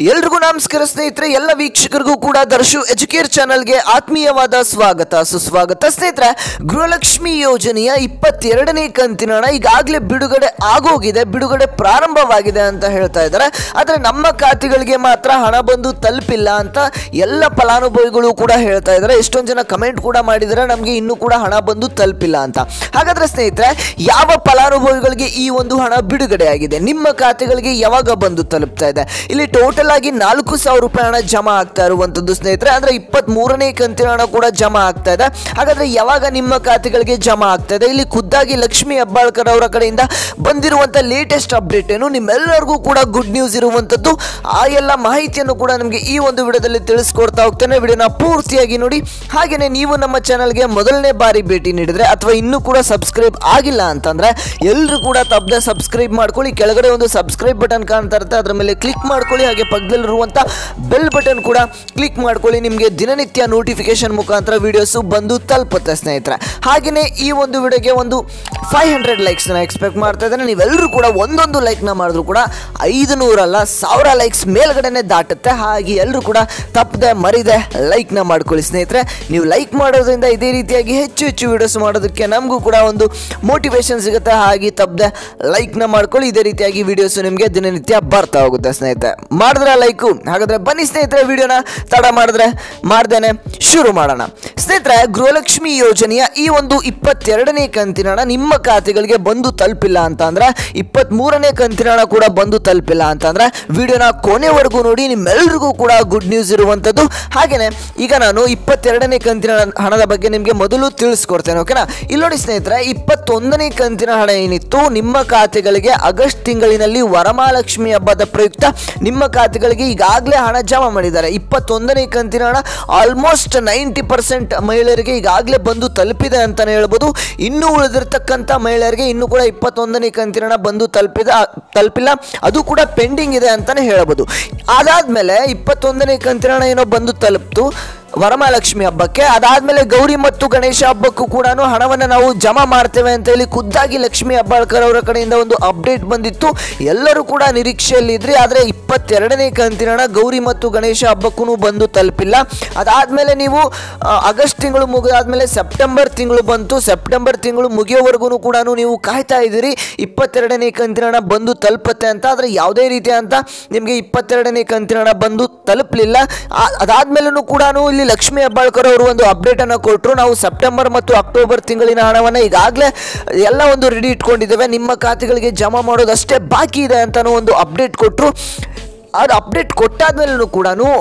ಎಲ್ರಿಗೂ ನಮಸ್ಕಾರ ಸ್ನೇಹಿತರೆ, ಎಲ್ಲ ವೀಕ್ಷಕರಿಗೂ ಕೂಡ ದರ್ಶು ಎಜುಕೇರ್ ಚಾನಲ್ಗೆ ಆತ್ಮೀಯವಾದ ಸ್ವಾಗತ ಸುಸ್ವಾಗತ. ಸ್ನೇಹಿತರೆ, ಗೃಹಲಕ್ಷ್ಮಿ ಯೋಜನೆಯ 22ನೇ ಕಂತಿನ ಹಣ ಈಗಾಗಲೇ ಬಿಡುಗಡೆ ಆಗೋಗಿದೆ, ಬಿಡುಗಡೆ ಪ್ರಾರಂಭವಾಗಿದೆ ಅಂತ ಹೇಳ್ತಾ ಇದ್ದಾರೆ. ಆದರೆ ನಮ್ಮ ಖಾತೆಗಳಿಗೆ ಮಾತ್ರ ಹಣ ಬಂದು ತಲುಪಿಲ್ಲ ಅಂತ ಎಲ್ಲ ಫಲಾನುಭವಿಗಳು ಕೂಡ ಹೇಳ್ತಾ ಇದ್ದಾರೆ. ಎಷ್ಟೊಂದು ಜನ ಕಮೆಂಟ್ ಕೂಡ ಮಾಡಿದ್ದಾರೆ, ನಮಗೆ ಇನ್ನೂ ಕೂಡ ಹಣ ಬಂದು ತಲುಪಿಲ್ಲ ಅಂತ. ಹಾಗಾದ್ರೆ ಸ್ನೇಹಿತರೆ, ಯಾವ ಫಲಾನುಭವಿಗಳಿಗೆ ಈ ಒಂದು ಹಣ ಬಿಡುಗಡೆ ಆಗಿದೆ, ನಿಮ್ಮ ಖಾತೆಗಳಿಗೆ ಯಾವಾಗ ಬಂದು ತಲುಪ್ತಾ ಇದೆ? ಇಲ್ಲಿ ಟೋಟಲ್ ಆಗಿ 4,000 ರೂಪಾಯಿ ಹಣ ಜಮಾ ಆಗ್ತಾ ಇರುವಂತದ್ದು ಸ್ನೇಹಿತರೆ. ಅಂದ್ರೆ 23ನೇ ಕಂತಿನ ಹಣ ಕೂಡ ಜಮಾ ಆಗ್ತಾ ಇದೆ. ಹಾಗಾದ್ರೆ ಯಾವಾಗ ನಿಮ್ಮ ಖಾತೆಗಳಿಗೆ ಜಮಾ ಆಗ್ತಾ ಇದೆ? ಇಲ್ಲಿ ಖುದ್ದಾಗಿ ಲಕ್ಷ್ಮಿ ಹೆಬ್ಬಾಳ್ಕರ್ ಅವರ ಕಡೆಯಿಂದ ಬಂದಿರುವಂತ ಲೇಟೆಸ್ಟ್ ಅಪ್ಡೇಟ್ ಏನು, ನಿಮ್ಮೆಲ್ಲರಿಗೂ ಕೂಡ ಗುಡ್ ನ್ಯೂಸ್ ಇರುವಂತದ್ದು. ಆ ಎಲ್ಲ ಮಾಹಿತಿಯನ್ನು ಕೂಡ ನಿಮಗೆ ಈ ಒಂದು ವಿಡಿಯೋದಲ್ಲಿ ತಿಳಿಸ್ಕೊಡ್ತಾ ಹೋಗ್ತೇನೆ. ವಿಡಿಯೋನ ಪೂರ್ತಿಯಾಗಿ ನೋಡಿ. ಹಾಗೇನೆ ನೀವು ನಮ್ಮ ಚಾನಲ್ಗೆ ಮೊದಲನೇ ಬಾರಿ ಭೇಟಿ ನೀಡಿದ್ರೆ ಅಥವಾ ಇನ್ನೂ ಕೂಡ ಸಬ್ಸ್ಕ್ರೈಬ್ ಆಗಿಲ್ಲ ಅಂತಂದ್ರೆ ಎಲ್ಲರೂ ಕೂಡ ತಪ್ಪದೆ ಸಬ್ಸ್ಕ್ರೈಬ್ ಮಾಡ್ಕೊಳ್ಳಿ. ಕೆಳಗಡೆ ಒಂದು ಸಬ್ಸ್ಕ್ರೈಬ್ ಬಟನ್ ಕಾಣ್ತಾ ಇರುತ್ತೆ, ಅದರ ಮೇಲೆ ಕ್ಲಿಕ್ ಮಾಡ್ಕೊಳ್ಳಿ. ಹಾಗೆ ಪಕ್ಕದಲ್ಲಿರುವಂಥ ಬೆಲ್ ಬಟನ್ ಕೂಡ ಕ್ಲಿಕ್ ಮಾಡ್ಕೊಳ್ಳಿ. ನಿಮಗೆ ದಿನನಿತ್ಯ ನೋಟಿಫಿಕೇಶನ್ ಮುಖಾಂತರ ವಿಡಿಯೋಸ್ ಬಂದು ತಲುಪುತ್ತೆ ಸ್ನೇಹಿತರೆ. ಹಾಗೆಯೇ ಈ ಒಂದು ವಿಡಿಯೋಗೆ ಒಂದು 500 ಲೈಕ್ಸ್ನ ಎಕ್ಸ್ಪೆಕ್ಟ್ ಮಾಡ್ತಾ ಇದ್ದೇನೆ. ನೀವೆಲ್ಲರೂ ಕೂಡ ಒಂದೊಂದು ಲೈಕ್ನ ಮಾಡಿದ್ರು ಕೂಡ 500 ಅಲ್ಲ 1000 ಲೈಕ್ಸ್ ಮೇಲ್ಗಡೆನೆ ದಾಟುತ್ತೆ. ಹಾಗೆ ಎಲ್ಲರೂ ಕೂಡ ತಪ್ಪದೆ ಮರಿದೆ ಲೈಕ್ನ ಮಾಡ್ಕೊಳ್ಳಿ ಸ್ನೇಹಿತರೆ. ನೀವು ಲೈಕ್ ಮಾಡೋದ್ರಿಂದ ಇದೇ ರೀತಿಯಾಗಿ ಹೆಚ್ಚು ಹೆಚ್ಚು ವಿಡಿಯೋಸ್ ಮಾಡೋದಕ್ಕೆ ನಮಗೂ ಕೂಡ ಒಂದು ಮೋಟಿವೇಶನ್ ಸಿಗುತ್ತೆ. ಹಾಗೆ ತಪ್ಪದೆ ಲೈಕ್ನ ಮಾಡ್ಕೊಳ್ಳಿ. ಇದೇ ರೀತಿಯಾಗಿ ವಿಡಿಯೋಸ್ ನಿಮಗೆ ದಿನನಿತ್ಯ ಬರ್ತಾ ಹೋಗುತ್ತೆ ಸ್ನೇಹಿತರೆ. ಮಾಡಿದ್ರೆ ಲೈಕು. ಹಾಗಾದ್ರೆ ಬನ್ನಿ ಸ್ನೇಹಿತರೆ, ವಿಡಿಯೋನ ತಡ ಮಾಡ್ದೇನೆ ಶುರು ಮಾಡೋಣ. ಸ್ನೇಹಿತರೆ, ಗೃಹಲಕ್ಷ್ಮಿ ಯೋಜನೆಯ ಈ ಒಂದು 22ನೇ ಕಂತಿನ ಹಣ ನಿಮ್ಮ ಖಾತೆಗಳಿಗೆ ಬಂದು ತಲುಪಿಲ್ಲ ಅಂತ ಅಂದ್ರೆ, 23ನೇ ಕಂತಿನ ಹಣ ಕೂಡ ಬಂದು ತಲುಪಿಲ್ಲ ಅಂತಂದ್ರೆ ವಿಡಿಯೋನ ಕೊನೆವರೆಗೂ ನೋಡಿ. ನಿಮ್ಮೆಲ್ಲರಿಗೂ ಕೂಡ ಗುಡ್ ನ್ಯೂಸ್ ಇರುವಂತದ್ದು. ಹಾಗೇನೆ ಈಗ ನಾನು 22ನೇ ಕಂತಿನ ಹಣದ ಬಗ್ಗೆ ನಿಮಗೆ ಮೊದಲು ತಿಳಿಸ್ಕೊಡ್ತೇನೆ, ಓಕೆನಾ? ಇಲ್ಲಿ ನೋಡಿ ಸ್ನೇಹಿತರೆ, 21ನೇ ಕಂತಿನ ಹಣ ಏನಿತ್ತು ನಿಮ್ಮ ಖಾತೆಗಳಿಗೆ ಆಗಸ್ಟ್ ತಿಂಗಳಿನಲ್ಲಿ ವರಮಹಾಲಕ್ಷ್ಮಿ ಹಬ್ಬದ ಪ್ರಯುಕ್ತ ನಿಮ್ಮ ಖಾತೆಗಳಿಗೆ ಈಗಾಗಲೇ ಹಣ ಜಮಾ ಮಾಡಿದ್ದಾರೆ. 21ನೇ ಕಂತಿನ ಹಣ ಆಲ್ಮೋಸ್ಟ್ 90% ಮಹಿಳೆಯರಿಗೆ ಈಗಾಗಲೇ ಬಂದು ತಲುಪಿದೆ ಅಂತಾನೆ ಹೇಳ್ಬೋದು. ಇನ್ನೂ ಉಳಿದಿರ್ತಕ್ಕಂಥ ಮಹಿಳೆಯರಿಗೆ ಇನ್ನೂ ಕೂಡ 21ನೇ ಕಂತಿನ ಹಣ ಬಂದು ತಲುಪಿಲ್ಲ, ಅದು ಕೂಡ ಪೆಂಡಿಂಗ್ ಇದೆ ಅಂತಾನೆ ಹೇಳ್ಬೋದು. ಅದಾದ್ಮೇಲೆ 21ನೇ ಕಂತಿನ ಹಣ ಏನೋ ಬಂದು ತಲುಪ್ತು ವರಮಹಾಲಕ್ಷ್ಮಿ ಹಬ್ಬಕ್ಕೆ. ಅದಾದ್ಮೇಲೆ ಗೌರಿ ಮತ್ತು ಗಣೇಶ ಹಬ್ಬಕ್ಕೂ ಕೂಡ ಹಣವನ್ನು ನಾವು ಜಮಾ ಮಾಡ್ತೇವೆ ಅಂತ ಹೇಳಿ ಖುದ್ದಾಗಿ ಲಕ್ಷ್ಮಿ ಹೆಬ್ಬಾಳ್ಕರ್ ಅವರ ಕಡೆಯಿಂದ ಒಂದು ಅಪ್ಡೇಟ್ ಬಂದಿತ್ತು. ಎಲ್ಲರೂ ಕೂಡ ನಿರೀಕ್ಷೆಯಲ್ಲಿ ಇದ್ರಿ. ಆದರೆ 22ನೇ ಕಂತಿನ ಹಣ ಗೌರಿ ಮತ್ತು ಗಣೇಶ ಹಬ್ಬಕ್ಕೂ ಬಂದು ತಲುಪಿಲ್ಲ. ಅದಾದ್ಮೇಲೆ ನೀವು ಆಗಸ್ಟ್ ತಿಂಗಳು ಮುಗಿದಾದ್ಮೇಲೆ ಸೆಪ್ಟೆಂಬರ್ ತಿಂಗಳು ಬಂತು. ಸೆಪ್ಟೆಂಬರ್ ತಿಂಗಳು ಮುಗಿಯೋವರೆಗೂ ಕೂಡ ನೀವು ಕಾಯ್ತಾ ಇದ್ದೀರಿ 22ನೇ ಕಂತಿನ ಹಣ ಬಂದು ತಲುಪುತ್ತೆ ಅಂತ. ಆದರೆ ಯಾವುದೇ ರೀತಿ ಅಂತ ನಿಮಗೆ 22ನೇ ಕಂತಿನ ಹಣ ಬಂದು ತಲುಪಲಿಲ್ಲ. ಅದಾದ್ಮೇಲೂ ಕೂಡ ಇಲ್ಲಿ ಲಕ್ಷ್ಮಿ ಹೆಬ್ಬಾಳ್ಕರ್ ಅವರು ಒಂದು ಅಪ್ಡೇಟ್ ಅನ್ನು ಕೊಟ್ಟರು. ನಾವು ಸೆಪ್ಟೆಂಬರ್ ಮತ್ತು ಅಕ್ಟೋಬರ್ ತಿಂಗಳಿನ ಹಣವನ್ನು ಈಗಾಗಲೇ ಎಲ್ಲ ಒಂದು ರೆಡಿ ಇಟ್ಕೊಂಡಿದ್ದೇವೆ, ನಿಮ್ಮ ಖಾತೆಗಳಿಗೆ ಜಮಾ ಮಾಡೋದಷ್ಟೇ ಬಾಕಿ ಇದೆ ಅಂತಾನು ಒಂದು ಅಪ್ಡೇಟ್ ಕೊಟ್ಟರು. ಅದು ಅಪ್ಡೇಟ್ ಕೊಟ್ಟಾದ್ಮೇಲೂ ಕೂಡ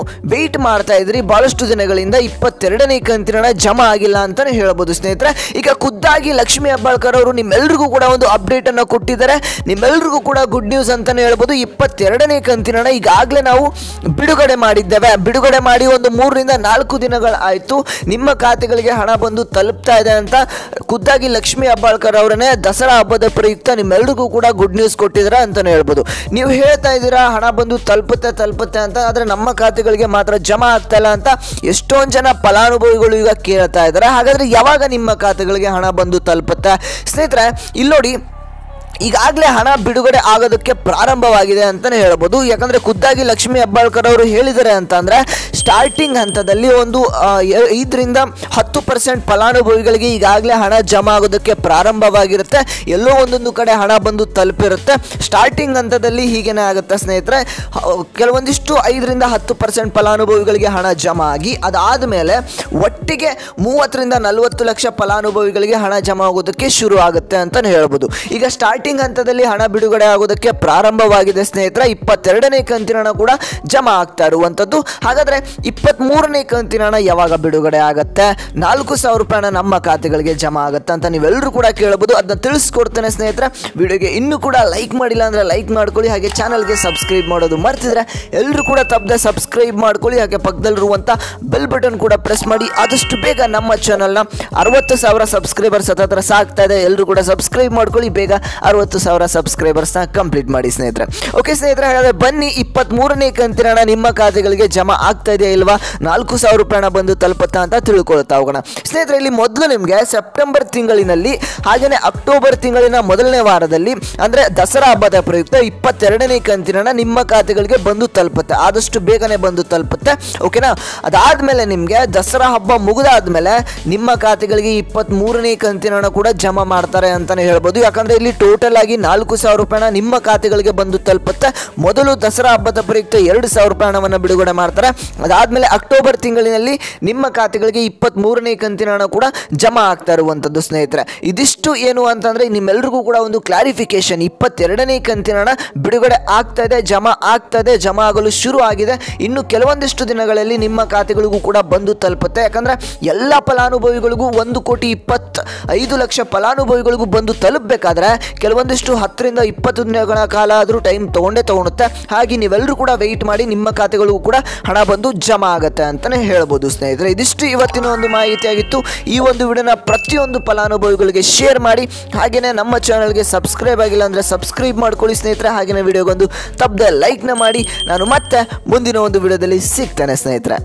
ವೆಯ್ಟ್ ಮಾಡ್ತಾ ಇದ್ರಿ ಬಹಳಷ್ಟು ದಿನಗಳಿಂದ. 22ನೇ ಕಂತಿನ ಹಣ ಜಮಾ ಆಗಿಲ್ಲ ಅಂತಾನೆ ಹೇಳ್ಬೋದು ಸ್ನೇಹಿತರೆ. ಈಗ ಖುದ್ದಾಗಿ ಲಕ್ಷ್ಮಿ ಹೆಬ್ಬಾಳ್ಕರ್ ಅವರು ನಿಮ್ಮೆಲ್ರಿಗೂ ಕೂಡ ಒಂದು ಅಪ್ಡೇಟ್ ಅನ್ನು ಕೊಟ್ಟಿದ್ದಾರೆ. ನಿಮ್ಮೆಲ್ರಿಗೂ ಕೂಡ ಗುಡ್ ನ್ಯೂಸ್ ಅಂತಾನೆ ಹೇಳ್ಬೋದು. 22ನೇ ಕಂತಿನ ಹಣ ಈಗಾಗಲೇ ನಾವು ಬಿಡುಗಡೆ ಮಾಡಿದ್ದೇವೆ. ಬಿಡುಗಡೆ ಮಾಡಿ ಒಂದು 3 ರಿಂದ 4 ದಿನಗಳು ಆಯಿತು. ನಿಮ್ಮ ಖಾತೆಗಳಿಗೆ ಹಣ ಬಂದು ತಲುಪ್ತಾ ಇದೆ ಅಂತ ಖುದ್ದಾಗಿ ಲಕ್ಷ್ಮಿ ಹೆಬ್ಬಾಳ್ಕರ್ ಅವರನ್ನೇ ದಸರಾ ಹಬ್ಬದ ಪ್ರಯುಕ್ತ ನಿಮ್ಮೆಲ್ರಿಗೂ ಕೂಡ ಗುಡ್ ನ್ಯೂಸ್ ಕೊಟ್ಟಿದ್ದಾರೆ ಅಂತಾನೆ ಹೇಳ್ಬೋದು. ನೀವು ಹೇಳ್ತಾ ಇದ್ದೀರಾ ಹಣ ಬಂದು ತಲುಪುತ್ತೆ ಅಂತ, ಆದರೆ ನಮ್ಮ ಖಾತೆಗಳಿಗೆ ಮಾತ್ರ ಜಮಾ ಆಗ್ತಾ ಇಲ್ಲ ಅಂತ ಎಷ್ಟೊಂದು ಜನ ಫಲಾನುಭವಿಗಳು ಈಗ ಕೇಳ್ತಾ ಇದ್ದಾರೆ. ಹಾಗಾದ್ರೆ ಯಾವಾಗ ನಿಮ್ಮ ಖಾತೆಗಳಿಗೆ ಹಣ ಬಂದು ತಲುಪುತ್ತೆ? ಸ್ನೇಹಿತರೆ, ಇಲ್ಲಿ ನೋಡಿ, ಈಗಾಗಲೇ ಹಣ ಬಿಡುಗಡೆ ಆಗೋದಕ್ಕೆ ಪ್ರಾರಂಭವಾಗಿದೆ ಅಂತಲೇ ಹೇಳ್ಬೋದು. ಯಾಕಂದರೆ ಖುದ್ದಾಗಿ ಲಕ್ಷ್ಮಿ ಹೆಬ್ಬಾಳ್ಕರ್ ಅವರು ಹೇಳಿದ್ದಾರೆ ಅಂತಂದರೆ, ಸ್ಟಾರ್ಟಿಂಗ್ ಹಂತದಲ್ಲಿ ಒಂದು 5 ರಿಂದ 10% ಫಲಾನುಭವಿಗಳಿಗೆ ಈಗಾಗಲೇ ಹಣ ಜಮಾ ಆಗೋದಕ್ಕೆ ಪ್ರಾರಂಭವಾಗಿರುತ್ತೆ. ಎಲ್ಲೋ ಒಂದೊಂದು ಕಡೆ ಹಣ ಬಂದು ತಲುಪಿರುತ್ತೆ. ಸ್ಟಾರ್ಟಿಂಗ್ ಹಂತದಲ್ಲಿ ಹೀಗೇನೆ ಆಗುತ್ತೆ ಸ್ನೇಹಿತರೆ. ಕೆಲವೊಂದಿಷ್ಟು 5 ರಿಂದ 10% ಫಲಾನುಭವಿಗಳಿಗೆ ಹಣ ಜಮಾ ಆಗಿ ಅದಾದಮೇಲೆ ಒಟ್ಟಿಗೆ 30 ರಿಂದ 40 ಲಕ್ಷ ಫಲಾನುಭವಿಗಳಿಗೆ ಹಣ ಜಮಾ ಆಗೋದಕ್ಕೆ ಶುರು ಆಗುತ್ತೆ ಅಂತಲೇ ಹೇಳ್ಬೋದು. ಈಗ ಸ್ಟಾರ್ಟಿಂಗ್ ಹಂತದಲ್ಲಿ ಹಣ ಬಿಡುಗಡೆ ಆಗೋದಕ್ಕೆ ಪ್ರಾರಂಭವಾಗಿದೆ ಸ್ನೇಹಿತರೆ. 22ನೇ ಕಂತಿನ ಹಣ ಕೂಡ ಜಮಾ ಆಗ್ತಾ ಇರುವಂಥದ್ದು. ಹಾಗಾದ್ರೆ 23ನೇ ಕಂತಿನ ಹಣ ಯಾವಾಗ ಬಿಡುಗಡೆ ಆಗುತ್ತೆ? 4,000 ರೂಪಾಯಿ ಹಣ ನಮ್ಮ ಖಾತೆಗಳಿಗೆ ಜಮಾ ಆಗುತ್ತೆ ಅಂತ ನೀವೆಲ್ಲರೂ ಕೂಡ ಕೇಳಬಹುದು. ಅದನ್ನ ತಿಳಿಸ್ಕೊಡ್ತೇನೆ ಸ್ನೇಹಿತರೆ. ವಿಡಿಯೋಗೆ ಇನ್ನೂ ಕೂಡ ಲೈಕ್ ಮಾಡಿಲ್ಲ ಅಂದ್ರೆ ಲೈಕ್ ಮಾಡ್ಕೊಳ್ಳಿ. ಹಾಗೆ ಚಾನಲ್ಗೆ ಸಬ್ಸ್ಕ್ರೈಬ್ ಮಾಡೋದು ಮರ್ತಿದ್ರೆ ಎಲ್ಲರೂ ಕೂಡ ತಪ್ಪದೆ ಸಬ್ಸ್ಕ್ರೈಬ್ ಮಾಡ್ಕೊಳ್ಳಿ. ಹಾಗೆ ಪಕ್ಕದಲ್ಲಿರುವಂಥ ಬೆಲ್ ಬಟನ್ ಕೂಡ ಪ್ರೆಸ್ ಮಾಡಿ. ಆದಷ್ಟು ಬೇಗ ನಮ್ಮ ಚಾನಲ್ನ 60,000 ಸಬ್ಸ್ಕ್ರೈಬರ್ಸ್ ಹತ್ರ ಸಾಗ್ತಾ ಇದೆ. ಎಲ್ಲರೂ ಕೂಡ ಸಬ್ಸ್ಕ್ರೈಬ್ ಮಾಡ್ಕೊಳ್ಳಿ. ಬೇಗ 60,000 ಸಬ್ಸ್ಕ್ರೈಬರ್ಸ್ನ ಕಂಪ್ಲೀಟ್ ಮಾಡಿ ಸ್ನೇಹಿತರೆ. ಓಕೆ ಸ್ನೇಹಿತರೆ, ಹಾಗಾದರೆ ಬನ್ನಿ 23ನೇ ಕಂತಿನ ಹಣ ನಿಮ್ಮ ಖಾತೆಗಳಿಗೆ ಜಮಾ ಆಗ್ತಾ ಇದೆಯಾ ಇಲ್ವಾ, 4,000 ರೂಪಾಯಿ ಹಣ ಬಂದು ತಲುಪುತ್ತಾ ಅಂತ ತಿಳ್ಕೊಳ್ತಾ ಹೋಗೋಣ ಸ್ನೇಹಿತರೆ. ಇಲ್ಲಿ ಮೊದಲು ನಿಮಗೆ ಸೆಪ್ಟೆಂಬರ್ ತಿಂಗಳಿನಲ್ಲಿ ಹಾಗೆಯೇ ಅಕ್ಟೋಬರ್ ತಿಂಗಳಿನ ಮೊದಲನೇ ವಾರದಲ್ಲಿ ಅಂದರೆ ದಸರಾ ಹಬ್ಬದ ಪ್ರಯುಕ್ತ 22ನೇ ಕಂತಿನ ಹಣ ನಿಮ್ಮ ಖಾತೆಗಳಿಗೆ ಬಂದು ತಲುಪುತ್ತೆ. ಆದಷ್ಟು ಬೇಗನೆ ಬಂದು ತಲುಪುತ್ತೆ. ಓಕೆನಾ. ಅದಾದಮೇಲೆ ನಿಮಗೆ ದಸರಾ ಹಬ್ಬ ಮುಗಿದಾದ್ಮೇಲೆ ನಿಮ್ಮ ಖಾತೆಗಳಿಗೆ 23ನೇ ಕಂತಿನ ಹಣ ಕೂಡ ಜಮಾ ಮಾಡ್ತಾರೆ ಅಂತಲೇ ಹೇಳ್ಬೋದು. ಯಾಕಂದರೆ ಇಲ್ಲಿ ಟೋಟಲ್ ಆಗಿ 4,000 ರೂಪಾಯಿ ಹಣ ನಿಮ್ಮ ಖಾತೆಗಳಿಗೆ ಬಂದು ತಲುಪುತ್ತೆ. ಮೊದಲು ದಸರಾ ಹಬ್ಬದ ಪ್ರಯುಕ್ತ 2,000 ರೂಪಾಯಿ ಹಣವನ್ನು ಬಿಡುಗಡೆ ಮಾಡ್ತಾರೆ. ಅದಾದಮೇಲೆ ಅಕ್ಟೋಬರ್ ತಿಂಗಳಿನಲ್ಲಿ ನಿಮ್ಮ ಖಾತೆಗಳಿಗೆ 23ನೇ ಕಂತಿನ ಹಣ ಕೂಡ ಜಮಾ ಆಗ್ತಾ ಇರುವಂಥದ್ದು ಸ್ನೇಹಿತರೆ. ಇದಿಷ್ಟು ಏನು ಅಂತಂದರೆ ನಿಮ್ಮೆಲ್ಲರಿಗೂ ಕೂಡ ಒಂದು ಕ್ಲಾರಿಫಿಕೇಶನ್. 22ನೇ ಕಂತಿನ ಹಣ ಬಿಡುಗಡೆ ಆಗ್ತಾ ಇದೆ, ಜಮಾ ಆಗ್ತಾ ಇದೆ, ಜಮಾ ಆಗಲು ಶುರು ಆಗಿದೆ. ಇನ್ನು ಕೆಲವೊಂದಿಷ್ಟು ದಿನಗಳಲ್ಲಿ ನಿಮ್ಮ ಖಾತೆಗಳಿಗೂ ಕೂಡ ಬಂದು ತಲುಪುತ್ತೆ. ಯಾಕಂದರೆ ಎಲ್ಲ ಫಲಾನುಭವಿಗಳಿಗೂ 1,25,00,000 ಫಲಾನುಭವಿಗಳಿಗೂ ಬಂದು ತಲುಪಬೇಕಾದ್ರೆ ಕೆಲವೊಂದಿಷ್ಟು 10 ರಿಂದ 20 ದಿನಗಳ ಕಾಲ ಆದರೂ ಟೈಮ್ ತಗೊಳುತ್ತೆ. ಹಾಗೆ ನೀವೆಲ್ಲರೂ ಕೂಡ ವೆಯ್ಟ್ ಮಾಡಿ, ನಿಮ್ಮ ಖಾತೆಗಳಿಗೂ ಕೂಡ ಹಣ ಬಂದು ಜಮಾ ಆಗುತ್ತೆ ಅಂತಲೇ ಹೇಳ್ಬೋದು ಸ್ನೇಹಿತರೆ. ಇದಿಷ್ಟು ಇವತ್ತಿನ ಒಂದು ಮಾಹಿತಿಯಾಗಿತ್ತು. ಈ ಒಂದು ವಿಡಿಯೋನ ಪ್ರತಿಯೊಂದು ಫಲಾನುಭವಿಗಳಿಗೆ ಶೇರ್ ಮಾಡಿ, ಹಾಗೆಯೇ ನಮ್ಮ ಚಾನಲ್ಗೆ ಸಬ್ಸ್ಕ್ರೈಬ್ ಆಗಿಲ್ಲ ಅಂದರೆ ಸಬ್ಸ್ಕ್ರೈಬ್ ಮಾಡ್ಕೊಳ್ಳಿ ಸ್ನೇಹಿತರೆ. ಹಾಗೆಯೇ ವಿಡಿಯೋಗೊಂದು ತಪ್ಪದೆ ಲೈಕ್ನ ಮಾಡಿ. ನಾನು ಮತ್ತೆ ಮುಂದಿನ ಒಂದು ವಿಡಿಯೋದಲ್ಲಿ ಸಿಗ್ತೇನೆ ಸ್ನೇಹಿತರೆ.